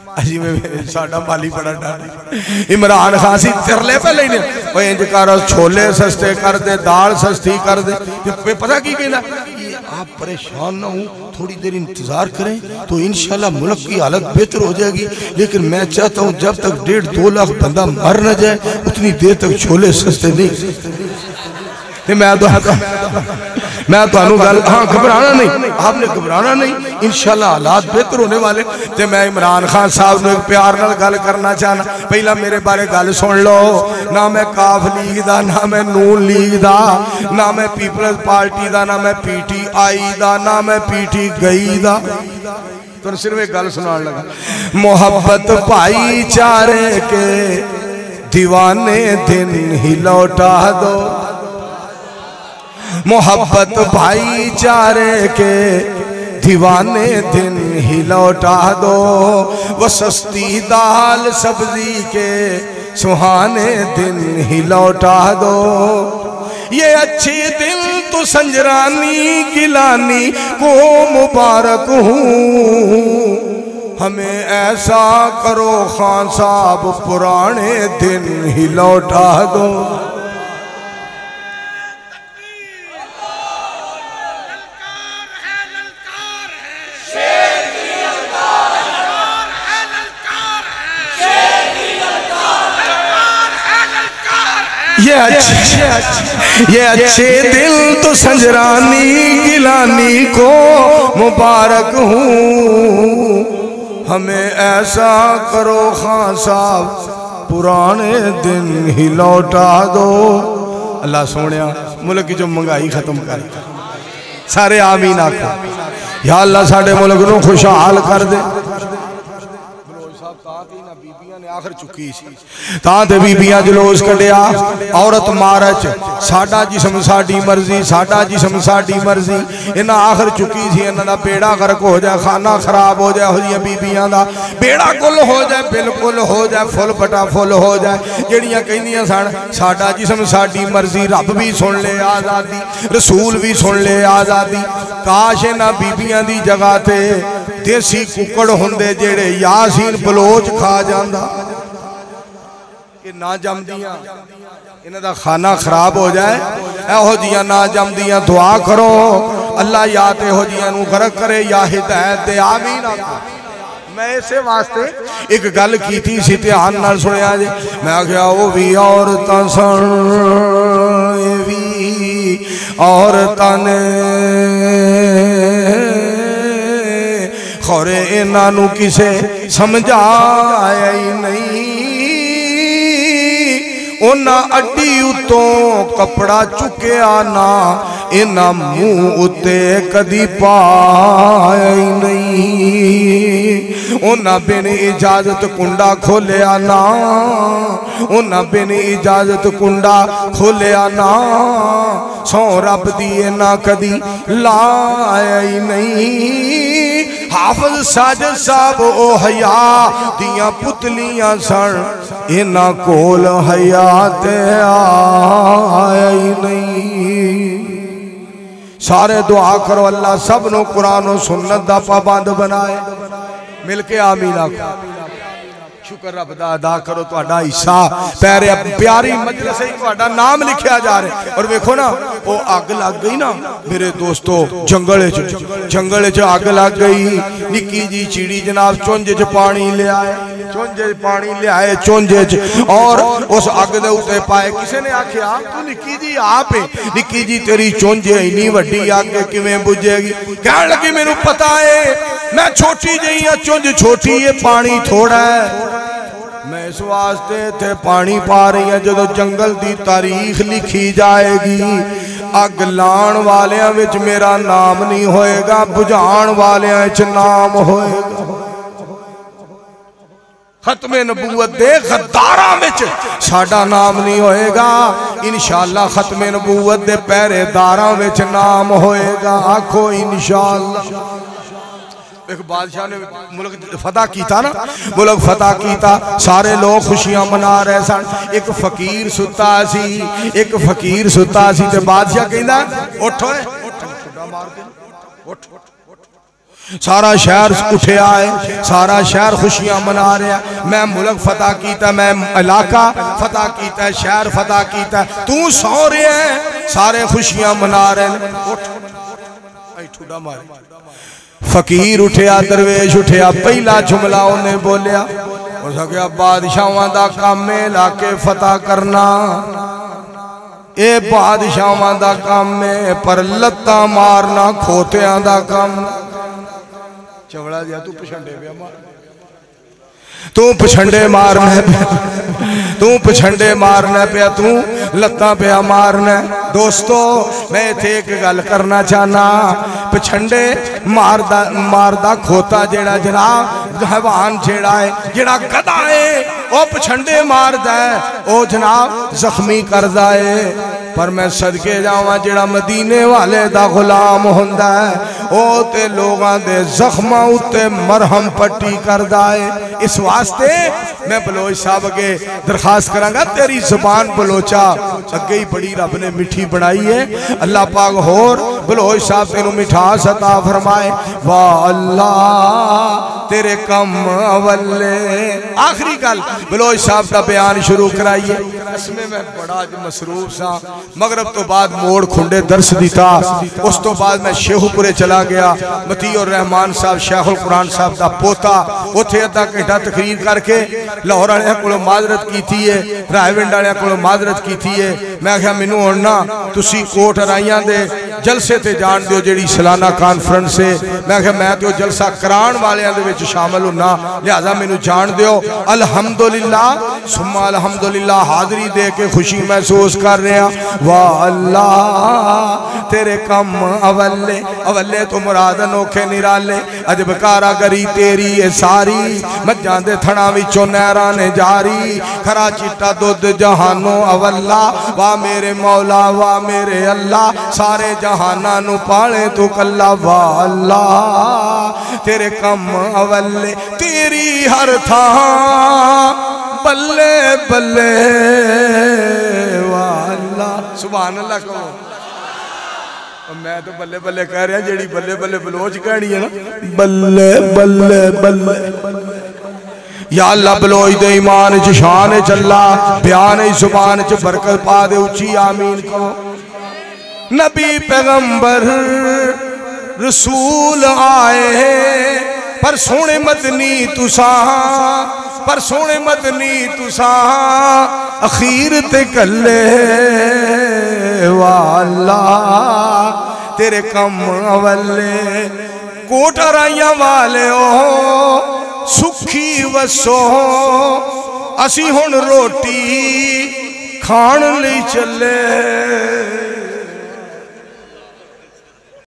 अजी में साडा माली बड़ा डर इमरान खान सी तिरले पहले ही ने इंज कर छोले सस्ते कर दे दाल सस्ती कर दे पता की कहना आप परेशान ना हो थोड़ी देर इंतजार करें तो इंशाल्लाह मुल्क की हालत बेहतर हो जाएगी लेकिन मैं चाहता हूं जब तक 1.5-2 लाख बंदा मर न जाए उतनी देर तक छोले सस्ते नहीं मैं तो गल हाँ घबराना नहीं आपने घबराना नहीं इंशाल्लाह हालात बेहतर होने वाले ते मैं इमरान खान साहब ने एक प्यार नाल गल करना चाहना पहला मेरे बारे गल सुन लो ना मैं काफ लीग दा ना मैं नून लीग दा ना मैं पीपल्स पार्टी दा ना मैं PTI दा ना मैं PT गई दा तो सिर्फ एक गल सुनान लगा मोहब्बत भाईचारे के दीवाने दिन ही लौटा दो मोहब्बत भाईचारे के दीवाने दिन ही लौटा दो वो सस्ती दाल सब्जी के सुहाने दिन ही लौटा दो ये अच्छे दिन तो संजरानी गिलानी को मुबारक हूँ हमें ऐसा करो खान साहब पुराने दिन ही लौटा दो ये अच्छे दिल तो संजरानी गिलानी को मुबारक हूँ हमें ऐसा करो खान साहब पुराने दिन ही लौटा दो अल्लाह सोनिया मुल्क की जो महंगाई खत्म कर सारे आमीन आखो या अल्लाह साडे मुल्क नूं खुशहाल कर दे आखिर चुकी सी बीबियां जलूस कढ़िया औरत मारच साडा जिस्म साडी मर्जी साडा जिस्म साडी मर्जी इन्हां आखिर चुकी सी इन्हां दा बेड़ा गर्क हो जाए खाना खराब हो जाए हो बीबियां दा बेड़ा कुल हो जाए बिल्कुल हो जाए फुल फटा फुल हो जाए जेड़ियां कहंदियां सन साडा जिस्म साडी मर्जी रब भी सुन ले आज़ादी रसूल भी सुन ले आज़ादी काश इन्हां बीबियां दी जगह ते देसी कुकड़ हुंदे जेड़े यासीन बलोच खा जांदा कि ना जमदियां इन्हां दा खाना खराब हो जाए एहो जियां ना जमदियां दुआ करो अल्लाह या ते एहो जियां नूं गरक करे या हिदायत दे आमीन मैं इसे वास्ते एक गल कीती सी ध्यान नाल सुनिया जे मैं आख्या ओ भी औरतां सन ए भी औरतां ने खौरे इन्हां नूं किसे समझाया ही नहीं उन्हां अड्डी उतों कपड़ा चुकिया ना इन्हां मुंह उत्ते कदी पाया ही नहीं उन्हां बिन इजाजत कुंडा खोलिया ना उन्हां बिन इजाजत कुंडा खोलिया ना सौ रब दी इन्हां कदी लाया ही नहीं हाफिज साजिद साहब ओ हया दियां पुतलियां सन इन्हां कोल हया ते आया ही नहीं सारे दुआ करो अल्लाह सब नूं कुरान और सुन्नत दा पाबंद बनाए मिल के आमीन आखो शुक्र रब दा अदा करो तुहाडा हिस्सा पैरे प्यारी मजलिस च तुहाडा नाम लिखिया जा रहा और वेखो ना वो अग लग गई ना मेरे दोस्तों जंगल च अग लग गई निक्की जी चिड़ी जनाब चुंझ च पानी लियाए चुंझ च और उस अग दे उत्ते पाए किसी ने आखिया तू निक्की जी आप है निक्की जी तेरी चुंझ इन्नी वड्डी अग किवें बुझेगी कहण लगी मैनूं पता है मैं छोटी जी हाँ चुंझ छोटी है पानी थोड़ा है मैं इस वास्ते थे पानी पा रही है जो जंगल की तारीख लिखी जाएगी अग लाण वालियां विच मेरा नाम नहीं होएगा बुझाण वालियां विच नाम होएगा खत्मे नबूवत दे गद्दारां विच साडा नाम नहीं होएगा इंशाअल्लाह खत्मे नबूवत दे पहरेदारां विच नाम होएगा आखो इंशाअल्लाह एक बादशाह ने मुल्क फतह किया ना मुल्क फतह किया सारे लोग खुशियां मना रहे सन एक फकीर सुता सी ते बादशाह कहंदा उठ सारा शहर उठिया है, सारा शहर खुशियां मना रहा है। मैं मुल्क फतह किया, मैं इलाका फतह किया, शहर फतह किया, तू सौ रहा है, सारे खुशियां मना रहे हैं। ठुडा मारे फकीर उठिया, दरवेश उठिया, पहला जुमला उन्हें बोलिया, उसने बादशाहों का काम है इलाके फतह करना, ये बादशाहों का काम है, पर लत्ता मारना खोतियां का काम। चवड़ा दिया तू पछंडे पे मार, तू पछंडे मारना पे, तू पछंडे मारना पे, तू लत्ता पे मारना। दोस्तों मैं इत्थे एक गल करना चाहना, पछंडे मारदा खोता जेड़ा जनाब हैवान जेड़ा है, जेड़ा गधा है वह पछंडे मारदा है, वह जनाब जख्मी करदा है। पर मैं सदके जावा जेड़ा मदीने वाले दा गुलाम हुंदा है, ओ ते लोगां दे जख्मां उत्ते मरहम पट्टी करदा है। इस वास्ते मैं बलोच साहब अगे दरखास्त करांगा, तेरी जुबान बलोचा अगे ही बड़ी रब ने मिठी बनाई है। अल्लाह पाक होर बलोच साहब तेनू मिठास अता फरमाए। वाह अल्लाह तेरे कम अवले। आखिरी गल बलोच साहब का बयान शुरू कराइए। इसमें मैं बड़ा मसरूफ सा, मगरब तो बाद मोड़ खुंडे दर्श दिता, उस तो बाद मैं शेखुपुरे चला गया। मती और रहमान साहब शेखुल कुरान साहब का पोता, उथे अद्धा घंटा तकरीर करके लाहौर वाले को माजरत की थी है, रायविंड वाले को माजरत की थी है। मैं क्या मैनू हुण ना तुसी कोट राइयां दे जलसे ते जान दिओ, जेड़ी सालाना कॉन्फ्रेंस है, मैं क्या मैं तो जलसा कराण वालियां दे विच शामिल होना, लिहाजा मैनू जान दिओ। अल्हम्दुलिल्लाह सुम्मा अल्हम्दुलिल्लाह हाज़री दे के खुशी महसूस कर रहे हैं। वाह अल्लाह तेरे कम अवले, अवले तो मुराद अनोखे निराले, अजब कारागरी तेरी है सारी, मज्जां दे थणा विचों नहरां ने जारी, खरा चिट्टा दुध जहानों अवल्ला। वाह मेरे मौला वाह मेरे अल्लाह, सारे जहाना नू पाले तू कल्ला। वाह अल्लाह तेरे कम अवले, तेरी हर थां बल्ले बल्ले। वाह अल्लाह सुभान अल्लाह कहो। मैं तो बल्ले बल्ले कह रहा, जेड़ी बल्ले बल्ले बलोच कहनी है ना, बल्ले बल्ले बल्ले। या अल्लाह बलोच दे ईमान च शान चला, बयान जुबान च बरकत पा दे, उची आमीन कहो। नबी पैगंबर रसूल आए, पर सोने मदनी तुसा, पर सोने मदनी तुसा अखीर ते कले। वाह अल्लाह तेरे कम अवले, कोट राइया वाले ओ सुखी वसो, असी हुण रोटी खाण लई चले।